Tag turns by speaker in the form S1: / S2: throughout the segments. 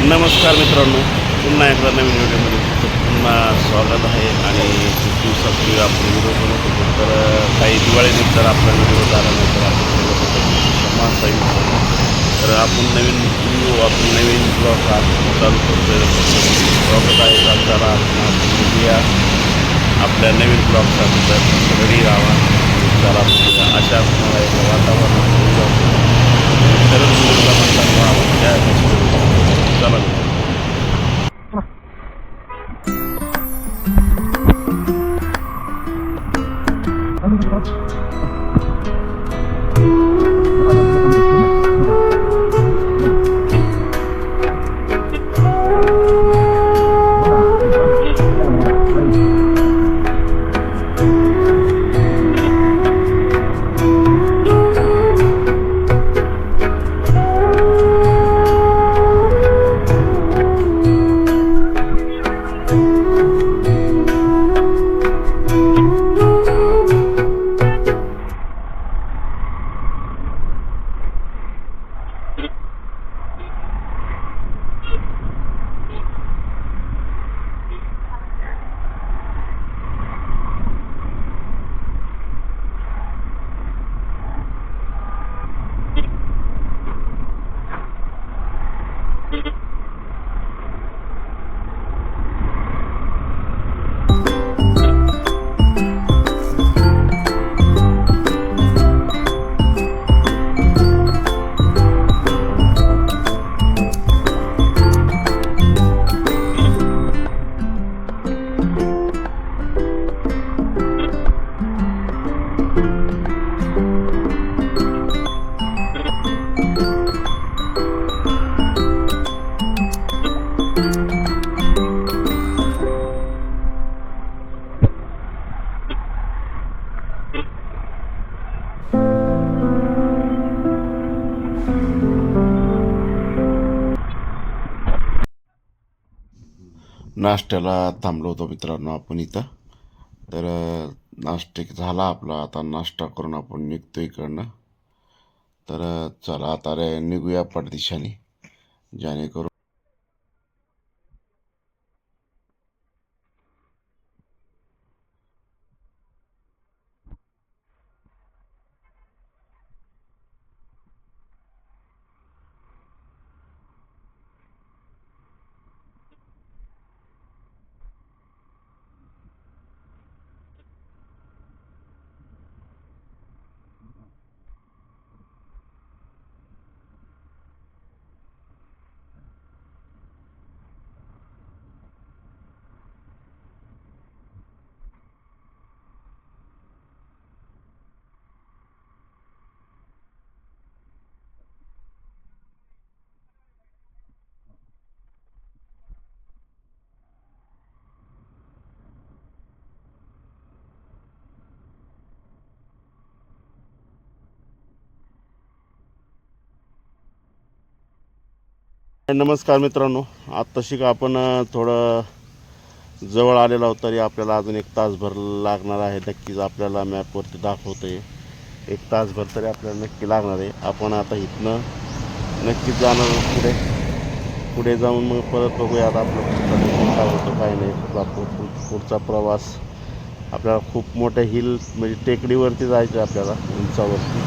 S1: नमस्कार मित्रांनो, पुन्हा एकदा नवीन व्हिडिओमध्ये पुन्हा स्वागत आहे. आणि खूप दिवसापूर्वी आपण व्हिडिओ बनवत होतो, तर काही दिवाळीनंतर आपला व्हिडिओ झाला नाही, तर आपण समाज तर आपण नवीन ब्लॉग चालू करतो. स्वागत आहे. चालताना बघूया आपल्या नवीन ब्लॉगसाठी, तर रेडी राहा. चला अशा मला एक वातावरण खरंच चला. नाश्त्याला थांबलो होतो मित्रांनो आपण इथं. तर नाश्ता झाला आपला. आता नाश्ता करून आपण निघतो इकडनं. तर चला आता निघूया पडदिशाने, जेणेकरून नमस्कार मित्रांनो. आत्ताशी का आपण थोडं जवळ आलेलो आहोत, तरी आपल्याला अजून 1 तासभर लागणार आहे. नक्कीच आपल्याला मॅपवरती दाखवते 1 तासभर तरी आपल्याला नक्की लागणार आहे. आपण आता इथनं नक्कीच जाणार पुढे जाऊन मग परत बघूया आता आपलं काय होतं काय नाही. पुढचा प्रवास आपल्याला खूप मोठ्या हिल म्हणजे टेकडीवरती जायचं आहे आपल्याला, उंचावरती.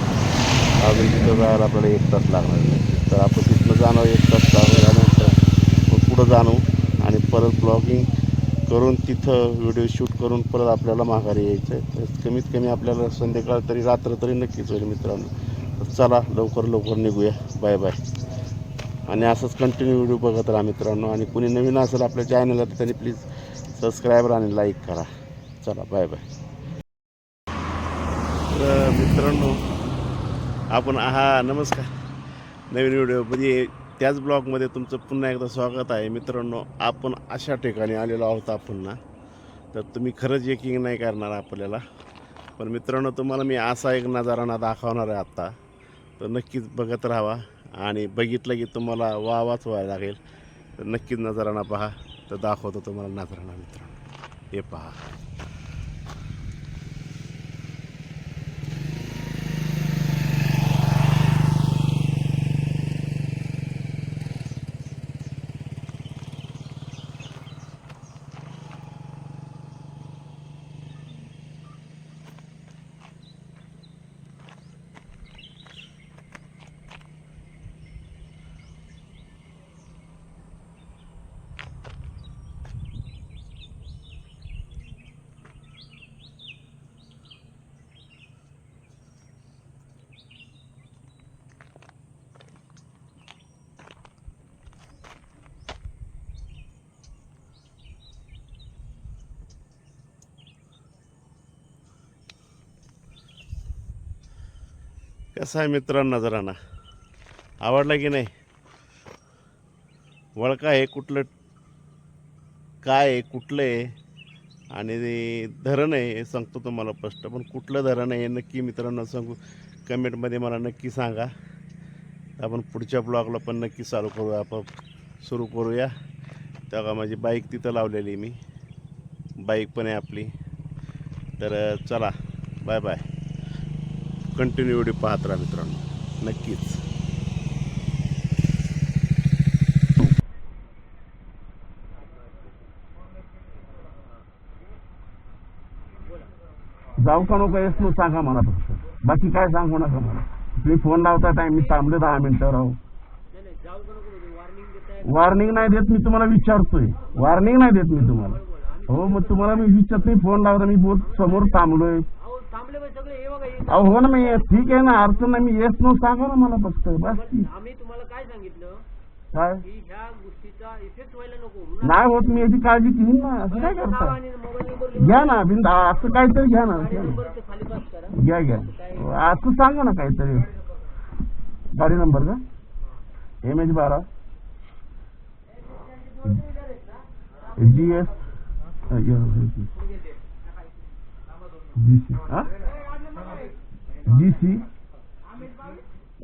S1: अजून तिथं जायला आपल्याला 1 तास लागणार नाही. तर आपण तिथनं जाणं 1 तास झाल्यानंतर मग पुढं जाणं आणि परत ब्लॉगिंग करून तिथं व्हिडिओ शूट करून परत आपल्याला माघारी यायचं आहे. तर कमीत कमी आपल्याला संध्याकाळ तरी रात्र तरी नक्कीच होईल मित्रांनो. तर चला लवकर निघूया. Bye bye. आणि असंच कंटिन्यू व्हिडिओ बघत राहा मित्रांनो. आणि कुणी नवीन असेल आपल्या चॅनलला तर त्यांनी प्लीज सबस्क्राईब आणि लाईक करा. चला बाय बाय. तर मित्रांनो आपण नमस्कार. नवीन व्हिडिओमध्ये त्याच ब्लॉगमध्ये तुमचं पुन्हा एकदा स्वागत आहे मित्रांनो. आपण अशा ठिकाणी आलेलो आहोत आपण ना, तर तुम्ही खरंच यकीन नाही करणार आपल्याला. पण मित्रांनो तुम्हाला मी असा एक नजारा दाखवणार आहे आत्ता. तर नक्कीच बघत राहावा आणि बघितलं की तुम्हाला वाच व्हायला लागेल. तर नक्कीच नजारा पहा. तर दाखवतो तुम्हाला नजारा मित्रांनो. हे पहा. कसा आहे मित्रांनो नजराना, आवडला की नाही? वळका आहे कुठलं, काय आहे, कुठलं आहे आणि धरण आहे हे सांगतो तुम्हाला स्पष्ट, पण कुठलं धरण आहे हे नक्की मित्रांनो सांगू, कमेंटमध्ये मला नक्की सांगा. आपण पुढच्या ब्लॉगला पण नक्की चालू करूया, आपण सुरू करूया. तेव्हा माझी बाईक तिथं लावलेली, मी बाईक पण आहे आपली. तर चला, बाय बाय. कंटिन्यू व्हिडिओ पाहत राहा मित्रांनो, नक्कीच. जाऊ का नको येस नो सांगा मला, फक्त बाकी काय सांगू नका मला. तुम्ही फोन लावता टाइम, मी थांबले 10 मिनिटं राहू. वॉर्निंग नाही देत मी तुम्हाला, विचारतोय. वॉर्निंग नाही देत मी तुम्हाला. हो मग तुम्हाला मी विचारत नाही, फोन लावता मी बोल समोर थांबलोय. अहो हो ना, मी ठीक आहे ना, अडचण नाही. मी येस नो सांगा ना मला फक्त, बस.
S2: आम्ही तुम्हाला काय सांगितलं,
S1: काय
S2: की ह्या गोष्टीचा इफेक्ट व्हायला नको.
S1: नाही होत, मी याची काळजी घेईन ना. असं काय करता,
S2: मोबाईल नंबर
S1: घ्या ना बिंदा, असं काहीतरी घ्या ना,
S2: खाली पास करा.
S1: घ्या घ्या. असं सांगा ना काहीतरी. गाडी नंबर का MH12 GS GC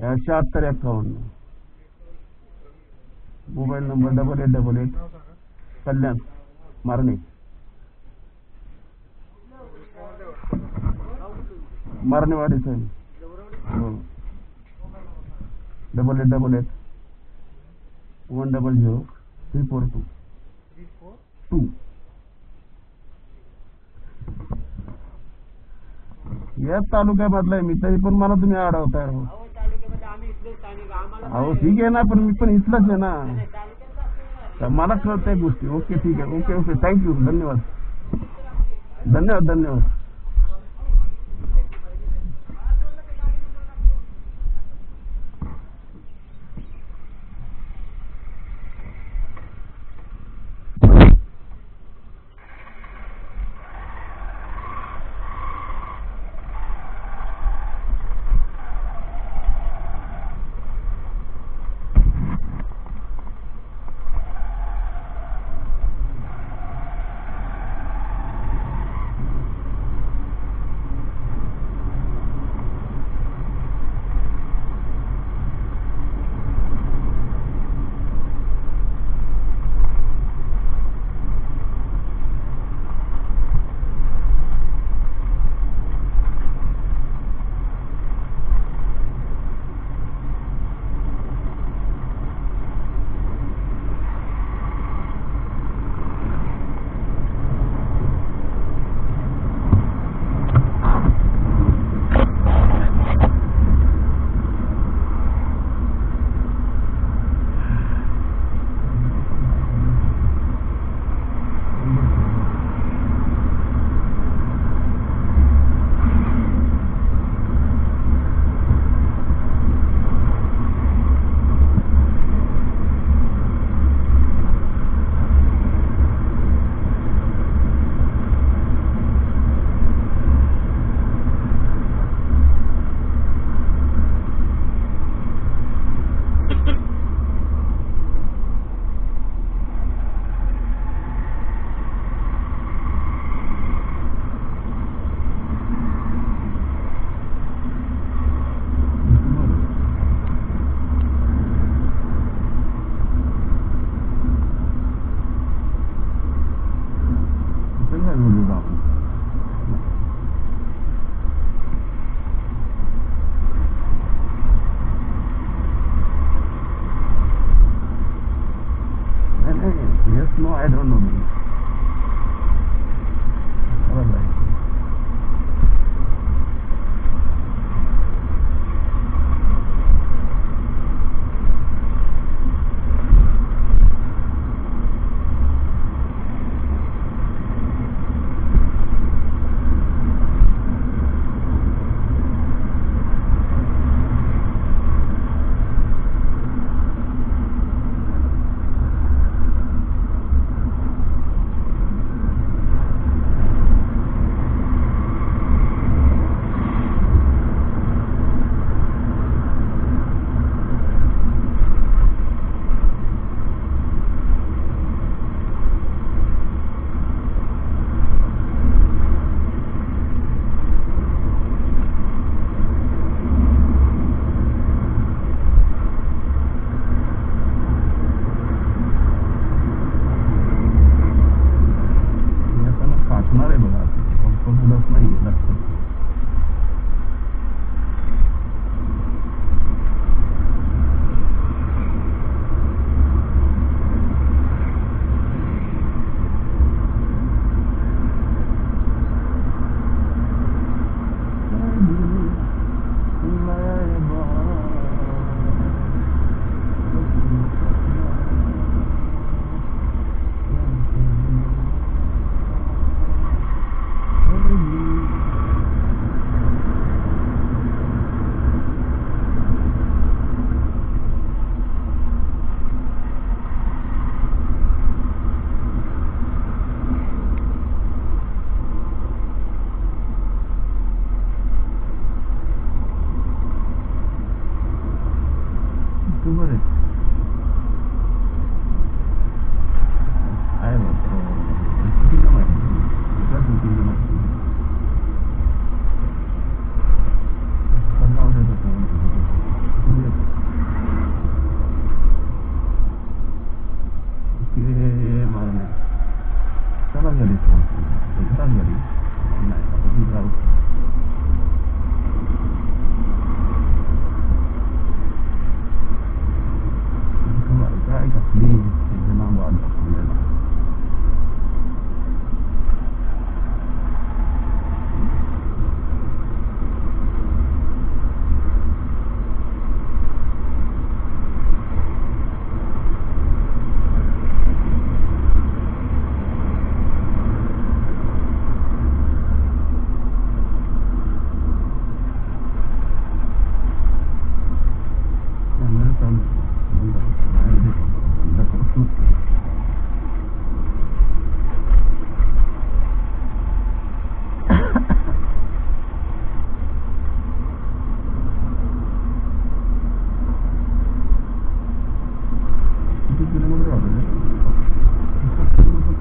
S1: 7651. Mobile number 8888 कल्याण मारणे, मारणेवाडी साहेब. हो 8888 100 342. याच तालुक्यामधला आहे मी, तरी पण मला तुम्ही अडवताय. अहो ठीक आहे ना, पण मी पण इथलंच आहे ना, मला कळत आहे गोष्टी. ओके ठीक आहे, ओके ओके, थँक्यू, धन्यवाद धन्यवाद धन्यवाद. No, I don't know. All right.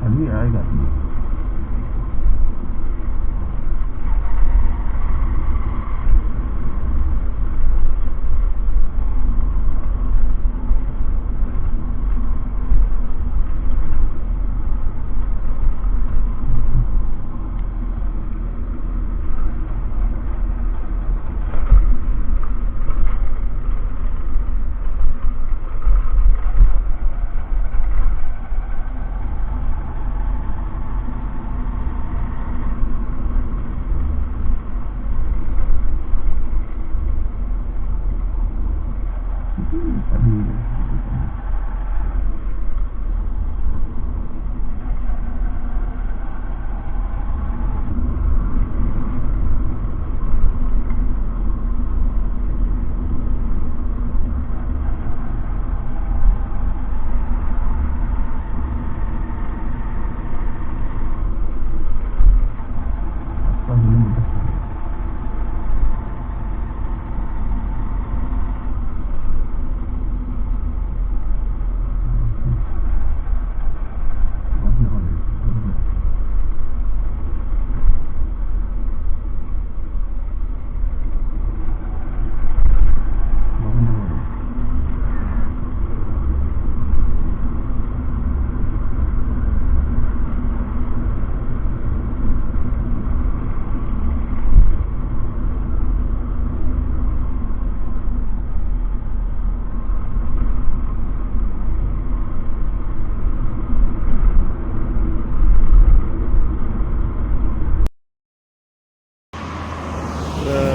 S1: खाली आहे घातली.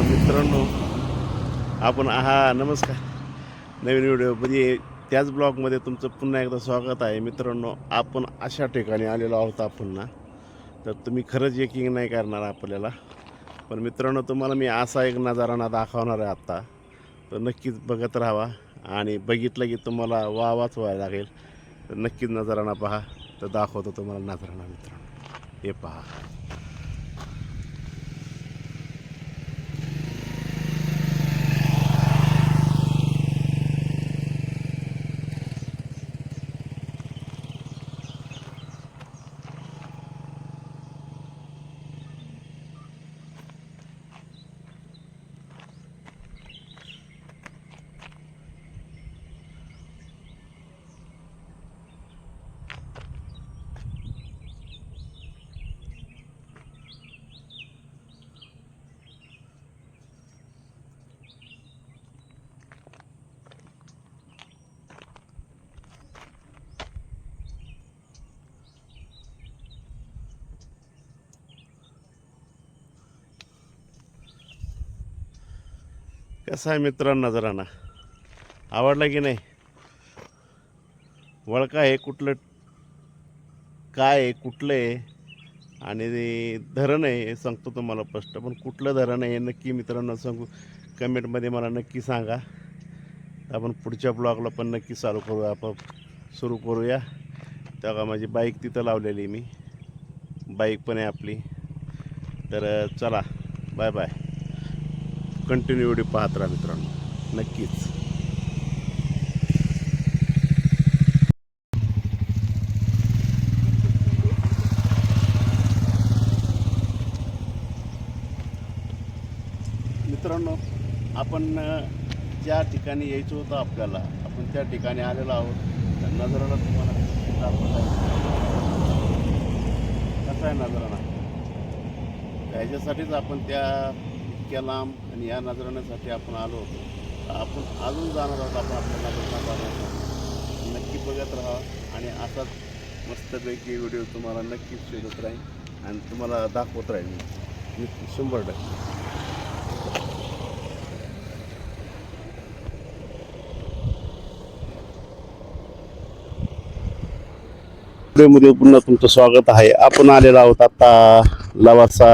S1: मित्रांनो आपण नमस्कार. नवीन व्हिडिओमध्ये त्याच ब्लॉगमध्ये तुमचं पुन्हा एकदा स्वागत आहे. मित्रांनो आपण अशा ठिकाणी आलेलो आहोत आपण ना, तर तुम्ही खरंच यकीन नाही करणार आपल्याला. पण मित्रांनो तुम्हाला मी असा एक नजारा दाखवणार आहे आत्ता, तर नक्कीच बघत राहावा आणि बघितलं की तुम्हाला वाच व्हायला लागेल. तर नक्कीच नजारा पहा. तर दाखवतो तुम्हाला नजारा मित्रांनो, हे पहा. कसा आहे मित्रांनो नजारा, आवडला की नाही? वळका आहे कुठलं, काय आहे, कुठलं आहे आणि धरण आहे हे सांगतो तुम्हाला स्पष्ट. पण कुठलं धरण आहे हे नक्की मित्रांनो सांगू, कमेंटमध्ये मला नक्की सांगा. आपण पुढच्या ब्लॉगला पण नक्की चालू करूया, आपण सुरू करूया. तेव्हा माझी बाईक तिथं लावलेली, मी बाईक पण आहे आपली. तर चला, बाय बाय. कंटिन्यू व्हिडिओ पाहत राहा मित्रांनो, नक्कीच. मित्रांनो आपण ज्या ठिकाणी यायचं होतं आपल्याला, आपण त्या ठिकाणी आलेलो आहोत. नजारा तुम्हाला कसा आहे नजारा, त्याच्यासाठीच आपण त्या इतक्या लांब आणि या नजराण्यासाठी आपण आलो होतो. आपण अजून जाणार आहोत आपण आपल्या नजराणा. नक्की बघत राहा आणि असाच मस्तपैकी व्हिडिओ तुम्हाला नक्कीच शोधत राहील आणि तुम्हाला दाखवत राहील मी 100%. मध्ये पुन्हा तुमचं स्वागत आहे. आपण आलेलो आहोत आता लवासा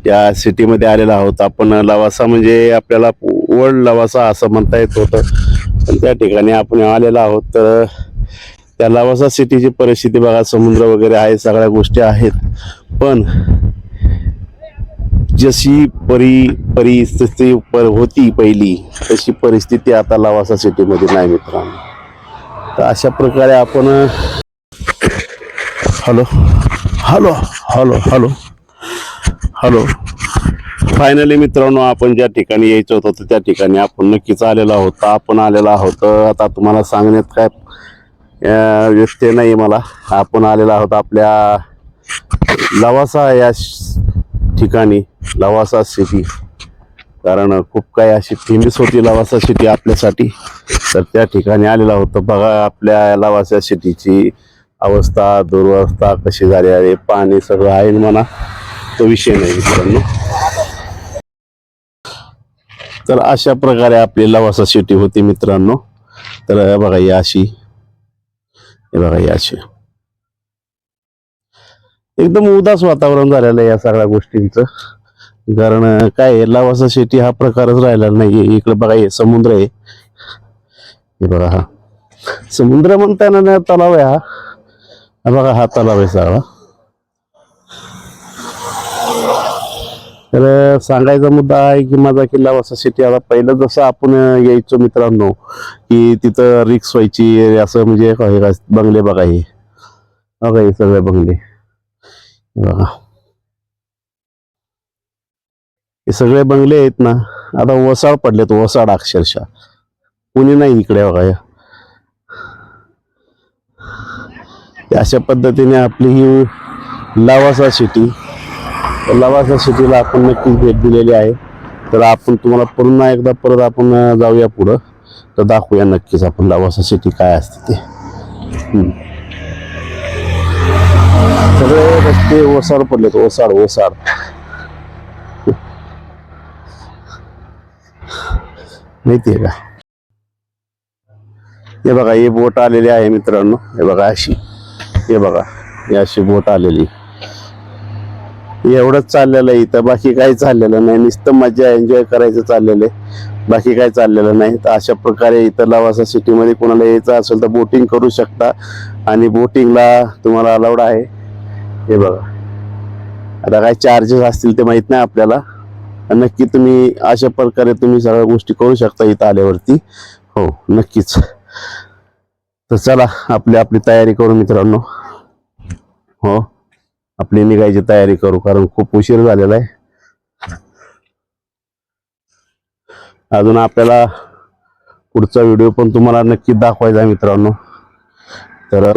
S1: या सिटीमध्ये आलेलो आहोत आपण. लवासा म्हणजे आपल्याला ओल्ड लवासा असं म्हणता येत होतं, पण त्या ठिकाणी आपण आलेलो आहोत. तर त्या लवासा सिटीची परिस्थिती बघा, समुद्र वगैरे आहे, सगळ्या गोष्टी आहेत, पण जशी परिस्थिती होती पहिली तशी परिस्थिती आता लवासा सिटीमध्ये नाही मित्रांनो. तर अशा प्रकारे आपण hello hello hello hello hello finally मित्रांनो, आपण ज्या ठिकाणी यायचं होतं त्या ठिकाणी आपण नक्कीच आलेलो आहोत. आपण आलेलो आहोत, आता तुम्हाला सांगण्यात काय व्यत्यय नाही मला. आपण आलेलो आहोत आपल्या लवासा या ठिकाणी, लवासा सिटी. कारण खूप काही अशी फेमस होती लवासा सिटी आपल्यासाठी, तर त्या ठिकाणी आलेला होतो. बघा आपल्या लवासा सिटीची अवस्था, दुरवस्था कशी झाली आहे. पाणी सगळं आहे म्हणा, तो विषय नाही मित्रांनो. तर अशा प्रकारे आपली लवासा सिटी होती मित्रांनो. तर बघा ही अशी, हे बघा ही अशी एकदम उदास वातावरण झालेलं आहे या सगळ्या गोष्टींचं. कारण काय आहे, लवासा सिटी हा प्रकारच राहिला नाहीये. इकडे बघा हे समुद्र आहे, हे बघा हा समुद्र म्हणता येणार नाही, तलाव आहे हा. हा बघा हा तलाव आहे सगळा. तर सांगायचा मुद्दा आहे की माझा की लवासा सिटी आता पहिलं जसं आपण यायचो मित्रांनो, की तिथं रिक्स व्हायची असं, म्हणजे बंगले बघा हे बघा, हे सगळे बंगले बघा, हे सगळे बंगले आहेत ना, आता वसाड पडलेत, वसाड अक्षरशः. कुणी नाही इकडे बघा. अशा पद्धतीने आपली ही लवासा सिटी, लवासा सिटीला आपण नक्कीच भेट दिलेली आहे. तर आपण तुम्हाला पुन्हा एकदा परत आपण जाऊया पुढं, तर दाखवूया नक्कीच आपण लवासा सिटी काय असते ते. सगळे रस्ते ओसाड पडलेत, ओसाड ओसाड. माहितीये का, हे बघा ही बोट आलेली आहे मित्रांनो. हे बघा अशी, हे बघा ही अशी बोट आलेली. एवढंच चाललेलं आहे इथं, बाकी काही चाललेलं नाही. नुसतं मजा एन्जॉय करायचं चाललेलं आहे, बाकी काही चाललेलं नाही. तर अशा प्रकारे इथं लवासा सिटीमध्ये कोणाला यायचं असेल तर बोटिंग करू शकता, आणि बोटिंगला तुम्हाला अलाउड आहे. हे बघा, आता काय चार्जेस असतील ते माहित नाही आपल्याला. नक्की तुम्ही अशा प्रकारे तुम्ही सगळ्या गोष्टी करू शकता इथं आल्यावरती. हो नक्कीच. तर चला आपली आपली तयारी करू मित्रांनो. हो, आपली निघायची तयारी करू, कारण खूप उशीर झालेला आहे. अजून आपल्याला पुढचा व्हिडिओ पण तुम्हाला नक्की दाखवायचा आहे मित्रांनो. तर